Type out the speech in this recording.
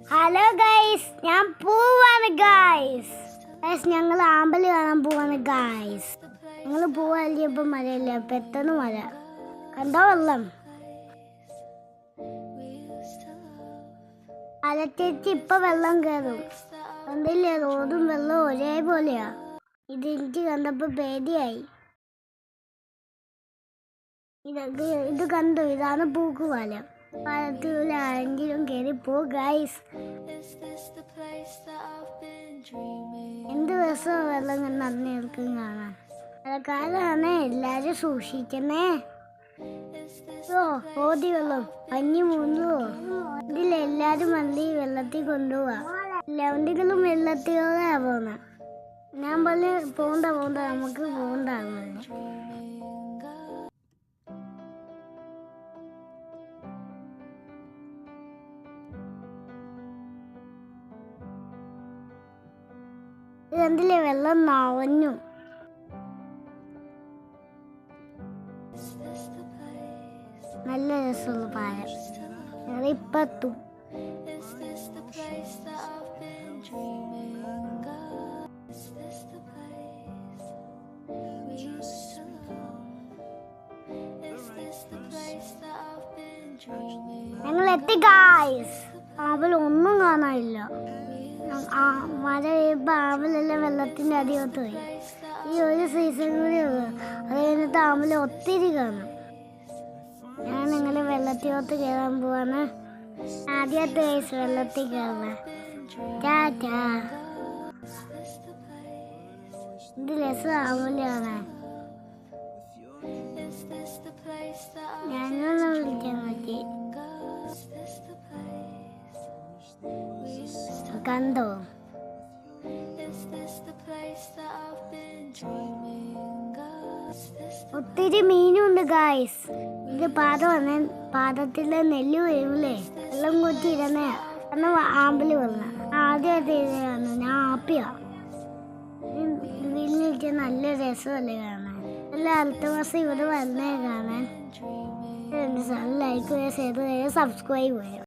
Hello guys, ഞാൻ പോവാണ് guys. ഞങ്ങൾ ആമ്പല് കാണാൻ പോവാണ് ഗൈസ്. ഞങ്ങൾ പോവല്ലേ, ഇപ്പം മഴയില്ല, പെട്ടെന്ന് മഴ കണ്ടോ. വെള്ളം അലച്ചേച്ചി ഇപ്പൊ വെള്ളം കയറും. കണ്ടില്ലേ, റോഡും വെള്ളവും ഒരേപോലെയാ. എനിക്ക് കണ്ടപ്പോ പേടിയായി. ഇത് കണ്ടു, ഇതാണ് പൂക്കുപാലം. പാലത്തിലുള്ള ആരെങ്കിലും കയറി പോ ഗൈസ്. എന്ത് രസമാണ് വെള്ളം നടന്നേൽക്കും കാണാൻ. മഴക്കാലമാണ്, എല്ലാരും സൂക്ഷിക്കണേ. ഓടി വെള്ളം പഞ്ഞി മൂന്നുവോ. ഇതിലെല്ലാരും വണ്ടി വെള്ളത്തിൽ കൊണ്ടുപോവാ. എല്ലാവണ്ടികളും വെള്ളത്തിലൂടെ പോന്ന. ഞാൻ പറഞ്ഞ് പോണ്ട നമുക്ക് പോണ്ടാകുന്നു. ഇതിലെ വെള്ളം നിറഞ്ഞു. നല്ല രസമുള്ള പാലം. ഇപ്പത്തും ഞങ്ങൾ എത്തി ഗൈസ്. ആവൽ ഒന്നും കാണാനില്ല. മഴ പെയ്യുമ്പോൾ ആമ്പലെല്ലാം വെള്ളത്തിൻ്റെ അടിയോട്ട് പോയി. ഈ ഒരു സീസൺ കൂടി ഉള്ളു, അത് കഴിഞ്ഞിട്ട് ആമ്പല ഒത്തിരി കാണും. ഞാൻ നിങ്ങളെ വെള്ളത്തിലോട്ട് കയറാൻ പോവാണ്. ആദ്യത്തെ വയസ്സ് വെള്ളത്തിൽ കയറുന്ന. ടാറ്റാ. ഇത് രസം ആമ്പലാണ്. ഞാനൊന്ന് വിളിക്കാൻ നോക്കി. കണ്ടോ, ഒത്തിരി മീനുണ്ട് ഗായ്സ്. ഇത് പാടമാണ്. പാടത്തിലെ നെല്ല് വീഴൂലേ, വെള്ളം കുത്തിയിരുന്ന ആമ്പല് വന്ന. ആദ്യമായിട്ട് ഇതാണ് ഞാൻ ആപ്പിയാ. വീട്ടിൽ നിൽക്കാൻ നല്ല രസമല്ലേ കാണാൻ. നല്ല അടുത്ത മാസം ഇവിടെ വന്നേ കാണാൻ. ലൈക്ക് ചെയ്യുക, ഷെയർ ചെയ്യുക, സബ്സ്ക്രൈബ് ചെയ്യുക.